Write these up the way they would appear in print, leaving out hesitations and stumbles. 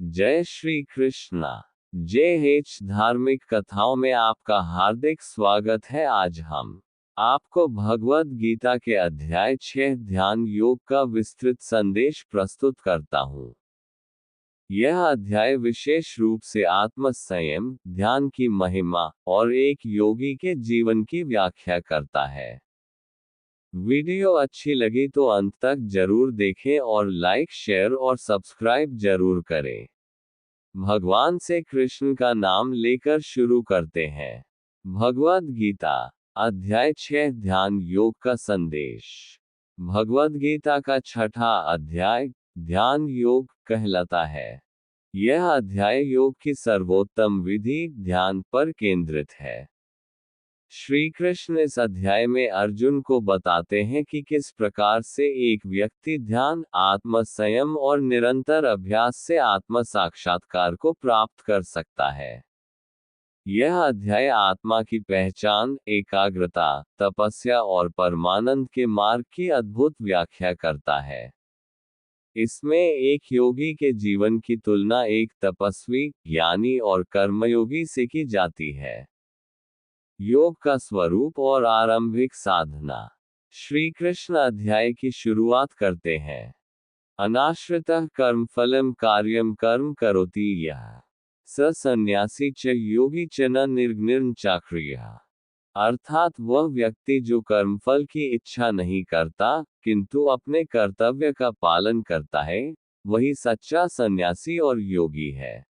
जय श्री कृष्णा। JH धार्मिक कथाओं में आपका हार्दिक स्वागत है। आज हम आपको भगवद गीता के अध्याय 6 ध्यान योग का विस्तृत संदेश प्रस्तुत करता हूँ। यह अध्याय विशेष रूप से आत्म संयम, ध्यान की महिमा और एक योगी के जीवन की व्याख्या करता है। वीडियो अच्छी लगी तो अंत तक जरूर देखें और लाइक, शेयर और सब्सक्राइब जरूर करें। भगवान से कृष्ण का नाम लेकर शुरू करते हैं। भगवद गीता अध्याय 6 ध्यान योग का संदेश। भगवद गीता का 6ठा अध्याय ध्यान योग कहलाता है। यह अध्याय योग की सर्वोत्तम विधि ध्यान पर केंद्रित है। श्री कृष्ण इस अध्याय में अर्जुन को बताते हैं कि किस प्रकार से एक व्यक्ति ध्यान, आत्म संयम और निरंतर अभ्यास से आत्म साक्षात्कार को प्राप्त कर सकता है। यह अध्याय आत्मा की पहचान, एकाग्रता, तपस्या और परमानंद के मार्ग की अद्भुत व्याख्या करता है। इसमें एक योगी के जीवन की तुलना एक तपस्वी, ज्ञानी और कर्मयोगी से की जाती है। योग का स्वरूप और आरंभिक साधना। श्री कृष्ण अध्याय की शुरुआत करते हैं। अनाश्रितः कर्मफलम कार्यम कर्म करोति यः स सन्यासी च योगी च न निर्घ्निर्न चाक्रियः। अर्थात वह व्यक्ति जो कर्मफल की इच्छा नहीं करता किंतु अपने कर्तव्य का पालन करता है, वही सच्चा सन्यासी और योगी है।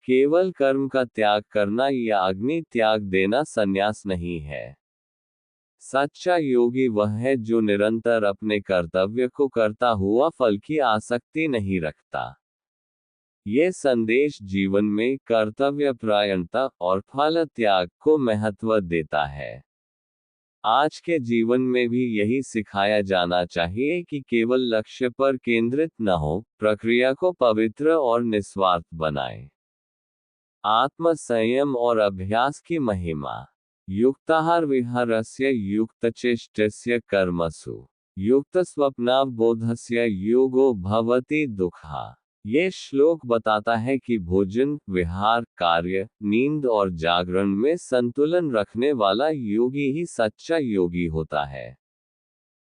केवल कर्म का त्याग करना या अग्नि त्याग देना सन्यास नहीं है। सच्चा योगी वह है जो निरंतर अपने कर्तव्य को करता हुआ फल की आसक्ति नहीं रखता। ये संदेश जीवन में कर्तव्य परायणता और फल त्याग को महत्व देता है। आज के जीवन में भी यही सिखाया जाना चाहिए कि केवल लक्ष्य पर केंद्रित न हो, प्रक्रिया को पवित्र और निस्वार्थ बनाएं। आत्म संयम और अभ्यास की महिमा। युक्ताहार विहारस्य युक्तचेष्टस्य कर्मसु युक्तस्वप्नावबोधस्य योगो भवति दुःखा। ये श्लोक बताता है कि भोजन, विहार, कार्य, नींद और जागरण में संतुलन रखने वाला योगी ही सच्चा योगी होता है।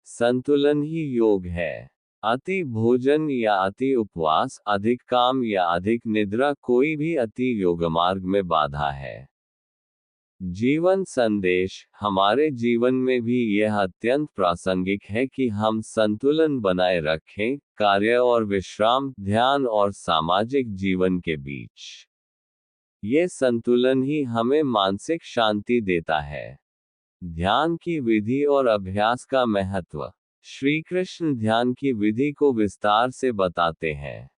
संतुलन ही योग है। अति भोजन या अति उपवास, अधिक काम या अधिक निद्रा कोई भी अति योगमार्ग में बाधा है। जीवन संदेश। हमारे जीवन में भी यह अत्यंत प्रासंगिक है कि हम संतुलन बनाए रखें, कार्य और विश्राम, ध्यान और सामाजिक जीवन के बीच। ये संतुलन ही हमें मानसिक शांति देता है। ध्यान की विधि और अभ्यास का महत्व। श्री कृष्ण ध्यान की विधि को विस्तार से बताते हैं।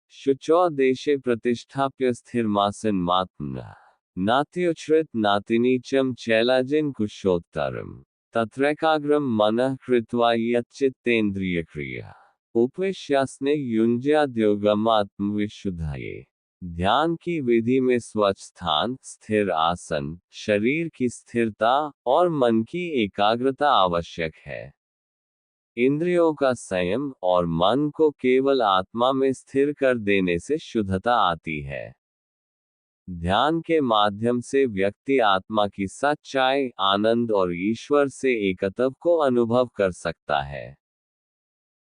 शुचौ देशे प्रतिष्ठाप्य स्थिरमासन मात्मनः नात्युच्छ्रित नातिनीचम चैलाजिन कुशोत्तरम तत्रैकाग्रम मनः कृत्वा यच्चित्तेन्द्रियक्रिया उपविश्यासने युञ्ज्याद्योगम आत्मविशुद्धये। ध्यान की विधि में स्वच्छ स्थान, स्थिर आसन, शरीर की स्थिरता और मन की एकाग्रता आवश्यक है। इंद्रियों का संयम और मन को केवल आत्मा में स्थिर कर देने से शुद्धता आती है। ध्यान के माध्यम से व्यक्ति आत्मा की सच्चाई, आनंद और ईश्वर से एकत्व को अनुभव कर सकता है।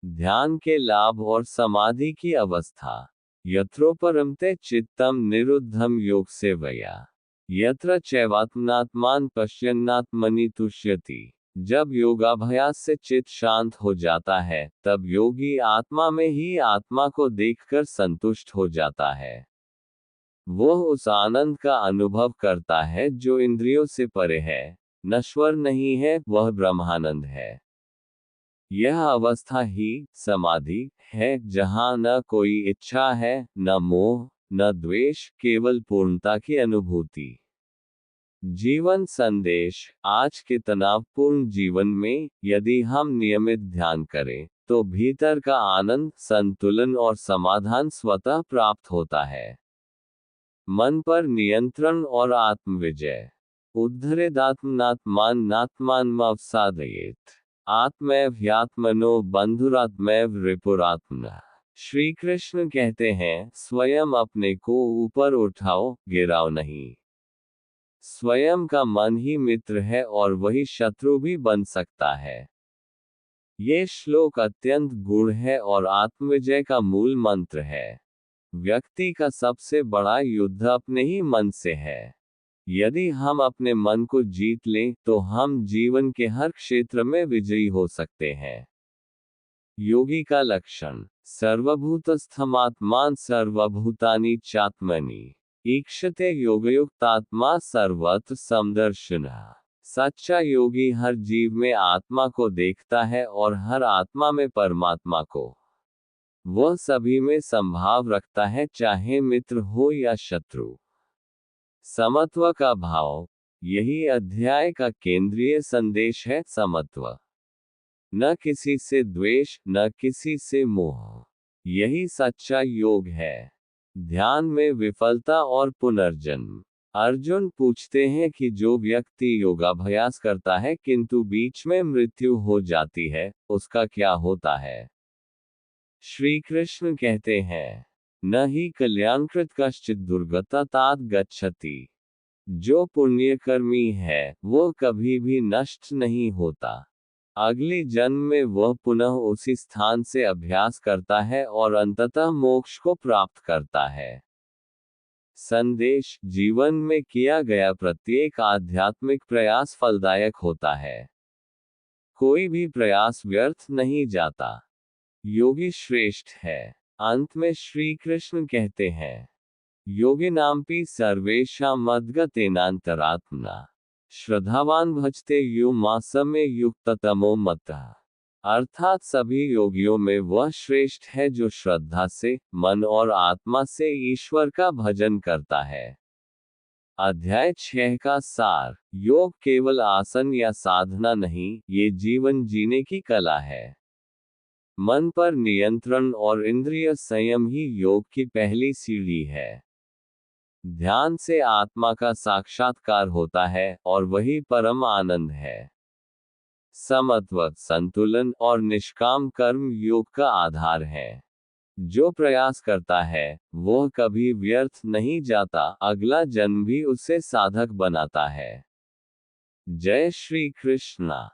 ध्यान के लाभ और समाधि की अवस्था। यत्रोपरमते चित्तम निरुद्धम योग सेवया यत्र चैवात्मनात्मान पश्यन्नात्मनि तुष्यति। जब योगाभ्यास से चित्त शांत हो जाता है, तब योगी आत्मा में ही आत्मा को देखकर संतुष्ट हो जाता है। वह उस आनंद का अनुभव करता है जो इंद्रियों से परे है, नश्वर नहीं है, वह ब्रह्मानंद है। यह अवस्था ही समाधि है, जहाँ न कोई इच्छा है, न मोह, न द्वेष, केवल पूर्णता की अनुभूति। जीवन संदेश। आज के तनावपूर्ण जीवन में यदि हम नियमित ध्यान करें, तो भीतर का आनंद, संतुलन और समाधान स्वतः प्राप्त होता है। मन पर नियंत्रण और आत्मविजय। उद्धरेदात्मनात्मानमात्मानमवसादयेत् आत्मैव ह्यात्मनो बंधुरात्मैव रिपुरात्मनः। श्री कृष्ण कहते हैं, स्वयं अपने को ऊपर उठाओ, गिराओ नहीं। स्वयं का मन ही मित्र है और वही शत्रु भी बन सकता है। ये श्लोक अत्यंत गूढ़ है और आत्मविजय का मूल मंत्र है। व्यक्ति का सबसे बड़ा युद्ध अपने ही मन से है। यदि हम अपने मन को जीत लें, तो हम जीवन के हर क्षेत्र में विजयी हो सकते हैं। योगी का लक्षण। सर्वभूतस्थमात्मान सर्वभूतानि चात्मनि ईक्षते योगयुक्तात्मा सर्वत्र समदर्शिनः। सच्चा योगी हर जीव में आत्मा को देखता है और हर आत्मा में परमात्मा को। वह सभी में संभाव रखता है, चाहे मित्र हो या शत्रु। समत्व का भाव। यही अध्याय का केंद्रीय संदेश है। समत्व। न किसी से द्वेष, न किसी से मोह। यही सच्चा योग है। ध्यान में विफलता और पुनर्जन्म। अर्जुन पूछते हैं कि जो व्यक्ति योगाभ्यास करता है किंतु बीच में मृत्यु हो जाती है, उसका क्या होता है? श्री कृष्ण कहते हैं, न ही कल्याणकृत कश्चित दुर्गता तात गच्छति। जो पुण्यकर्मी है, वो कभी भी नष्ट नहीं होता। अगली जन्म में वह पुनः उसी स्थान से अभ्यास करता है और अंततः मोक्ष को प्राप्त करता है। संदेश। जीवन में किया गया प्रत्येक आध्यात्मिक प्रयास फलदायक होता है। कोई भी प्रयास व्यर्थ नहीं जाता। योगी श्रेष्ठ है। अंत में श्री कृष्ण कहते हैं, योगिनांपि सर्वेषां मद्गतेनांतरात्मना श्रद्धावान भजते यो मासमे युक्ततमो मतः। अर्थात सभी योगियों में वह श्रेष्ठ है जो श्रद्धा से, मन और आत्मा से ईश्वर का भजन करता है। अध्याय 6 का सार। योग केवल आसन या साधना नहीं, ये जीवन जीने की कला है। मन पर नियंत्रण और इंद्रिय संयम ही योग की पहली सीढ़ी है। ध्यान से आत्मा का साक्षात्कार होता है और वही परम आनंद है। समत्व, संतुलन और निष्काम कर्म योग का आधार है। जो प्रयास करता है, वह कभी व्यर्थ नहीं जाता, अगला जन्म भी उसे साधक बनाता है। जय श्री कृष्णा।